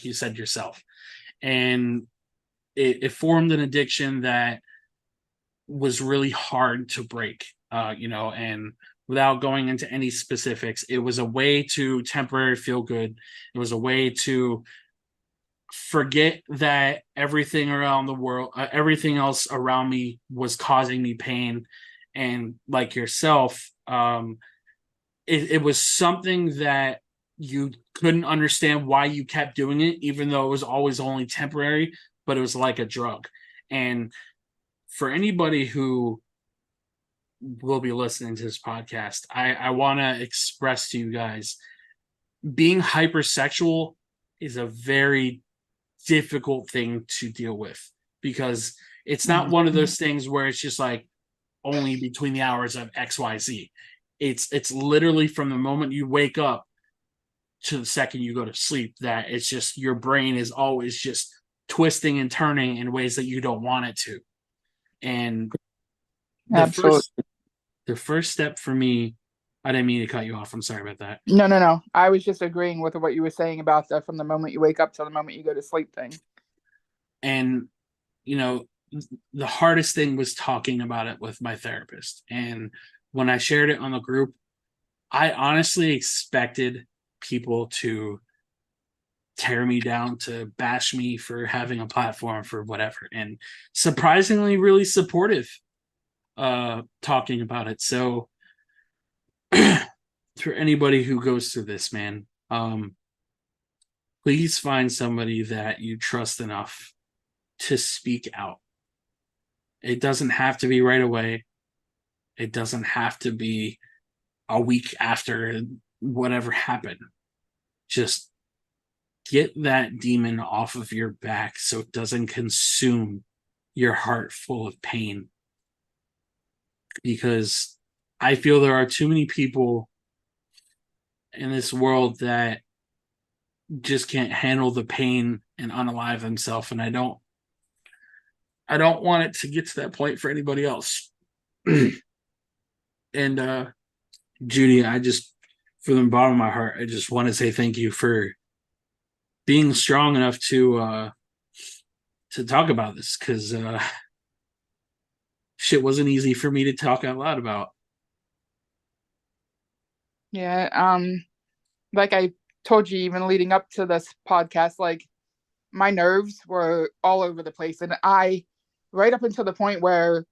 you said yourself. And it formed an addiction that was really hard to break, and without going into any specifics, it was a way to temporarily feel good. It was a way to forget that everything around the world, everything else around me was causing me pain. And like yourself, it was something that you couldn't understand why you kept doing it, even though it was always only temporary, but it was like a drug. And for anybody who will be listening to this podcast, I want to express to you guys, being hypersexual is a very difficult thing to deal with, because it's not one of those things where it's just like only between the hours of XYZ. It's literally from the moment you wake up to the second you go to sleep, that it's just your brain is always just twisting and turning in ways that you don't want it to. And the Absolutely. first step for me, I didn't mean to cut you off. I'm sorry about that. No, no, no. I was just agreeing with what you were saying about the from the moment you wake up till the moment you go to sleep thing. And you know, the hardest thing was talking about it with my therapist. And when I shared it on the group, I honestly expected people to tear me down, to bash me for having a platform for whatever. And surprisingly, really supportive talking about it. So for anybody who goes through this, man, please find somebody that you trust enough to speak out. It doesn't have to be right away. It doesn't have to be a week after whatever happened. Just get that demon off of your back so it doesn't consume your heart full of pain. Because I feel there are too many people in this world that just can't handle the pain and unalive themselves. And I don't want it to get to that point for anybody else. And Judy, I just, from the bottom of my heart, I just want to say thank you for being strong enough to talk about this, because shit wasn't easy for me to talk out loud about. Yeah. Like I told you, even leading up to this podcast, like my nerves were all over the place, and right up until the point where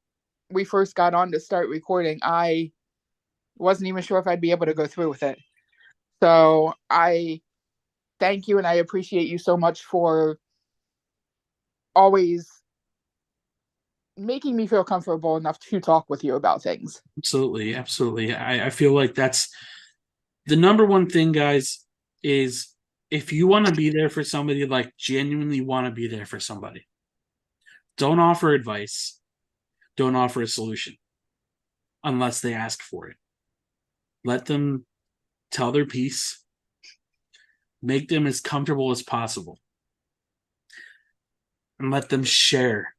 we first got on to start recording, I wasn't even sure if I'd be able to go through with it. So I thank you and I appreciate you so much for always making me feel comfortable enough to talk with you about things. Absolutely, absolutely. I feel like that's the number one thing, guys, is if you want to be there for somebody, like genuinely want to be there for somebody, don't offer advice, don't offer a solution unless they ask for it. Let them tell their piece, make them as comfortable as possible, and let them share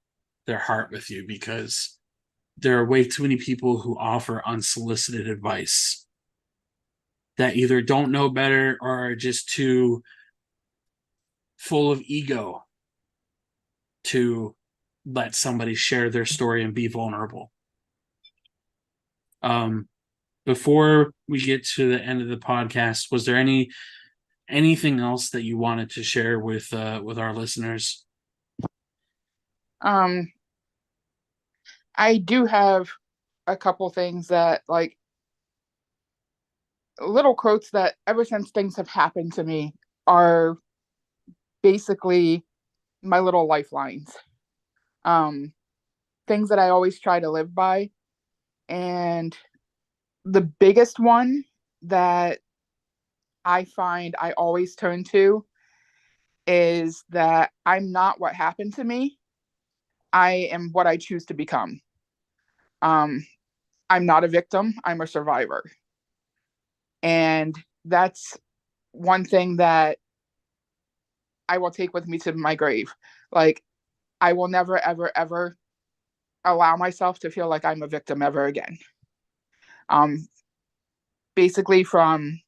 their heart with you, because there are way too many people who offer unsolicited advice that either don't know better or are just too full of ego to let somebody share their story and be vulnerable. Before we get to the end of the podcast, was there anything else that you wanted to share with our listeners? Um, I do have a couple things that like little quotes that ever since things have happened to me are basically my little lifelines. Um, Things that I always try to live by. And the biggest one that I find I always turn to is that I'm not what happened to me. I am what I choose to become. Um, I'm not a victim, I'm a survivor. And that's one thing that I will take with me to my grave. Like, I will never, ever, ever allow myself to feel like I'm a victim ever again. Um, Basically, from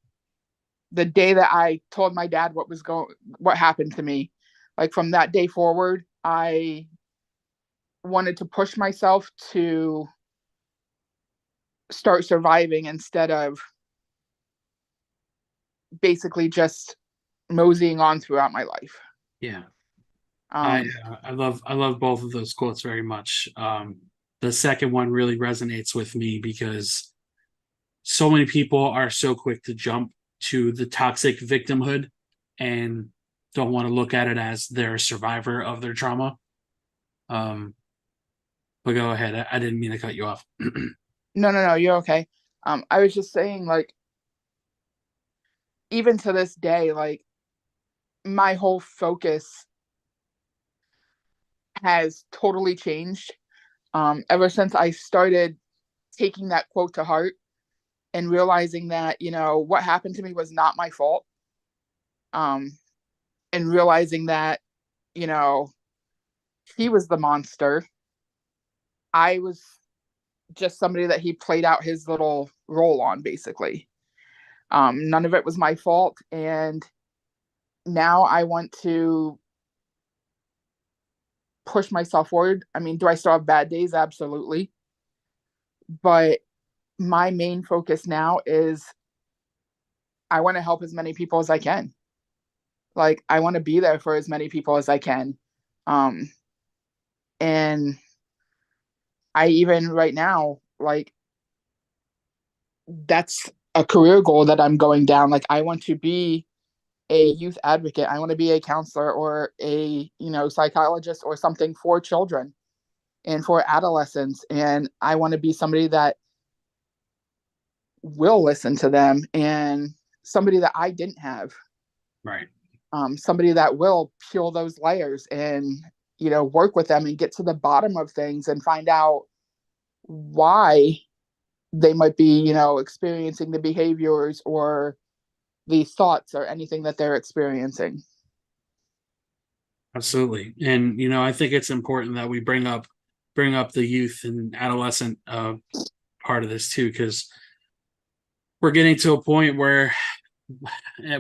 the day that I told my dad what happened to me, like from that day forward, I wanted to push myself to start surviving instead of basically just moseying on throughout my life. Yeah, I Um, I love both of those quotes very much. The second one really resonates with me because so many people are so quick to jump to the toxic victimhood and don't want to look at it as they're a survivor of their trauma. Um, but go ahead. I didn't mean to cut you off. no, no, no, you're okay. I was just saying, like, even to this day, like, my whole focus has totally changed. Ever since I started taking that quote to heart and realizing that, what happened to me was not my fault. Um, and realizing that, you know, he was the monster. I was just somebody that he played out his little role on, basically. None of it was my fault. And now I want to push myself forward. I mean, do I still have bad days? Absolutely. But my main focus now is I want to help as many people as I can. Like, I want to be there for as many people as I can. Um, and I even right now, like, that's a career goal that I'm going down. Like, I want to be a youth advocate. I want to be a counselor or a, psychologist or something for children and for adolescents. And I want to be somebody that will listen to them and somebody that I didn't have. Right. Somebody that will peel those layers and, work with them and get to the bottom of things and find out why they might be, experiencing the behaviors or the thoughts or anything that they're experiencing. Absolutely. And I think it's important that we bring up the youth and adolescent part of this too, because we're getting to a point where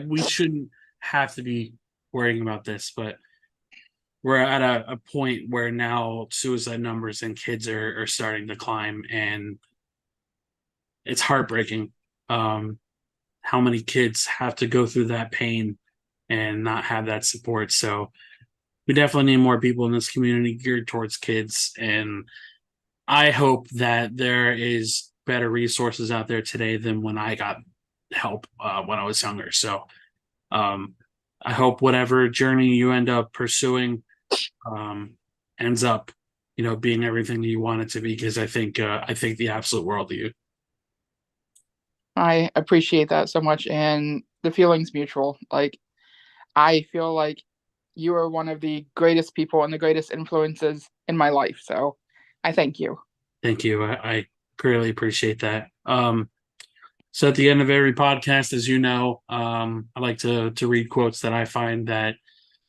we shouldn't have to be worrying about this, but we're at a point where now suicide numbers and kids are starting to climb, and it's heartbreaking. How many kids have to go through that pain and not have that support. So we definitely need more people in this community geared towards kids. And I hope that there is better resources out there today than when I got help when I was younger. So um, I hope whatever journey you end up pursuing ends up, being everything that you want it to be. Because I think the absolute world of you. I appreciate that so much. And the feeling's mutual. Like, I feel like you are one of the greatest people and the greatest influences in my life. So I thank you. Thank you. I greatly appreciate that. So at the end of every podcast, as you know, I like to read quotes that I find that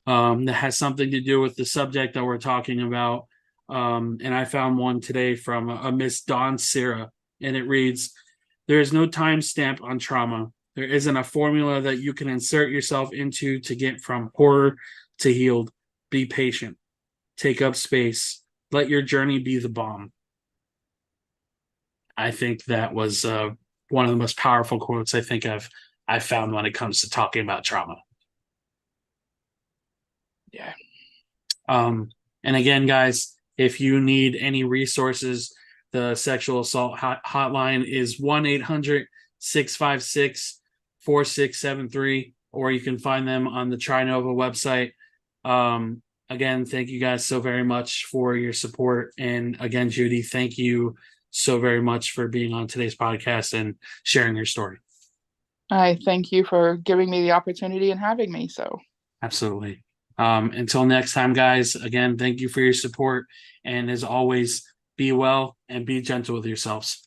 has something to do with the subject that we're talking about. And I found one today from a Miss Dawn Sira, and it reads, "There is no timestamp on trauma. There isn't a formula that you can insert yourself into to get from horror to healed. Be patient. Take up space. Let your journey be the bomb." I think that was one of the most powerful quotes I think I've found when it comes to talking about trauma. Yeah. And again, guys, if you need any resources, the sexual assault hotline is 1-800-656-4673, or you can find them on the Trinova website. Again, thank you guys so very much for your support. And again, Judy, thank you so very much for being on today's podcast and sharing your story. I thank you for giving me the opportunity and having me. So Absolutely. Until next time, guys, again, thank you for your support. And as always, be well and be gentle with yourselves.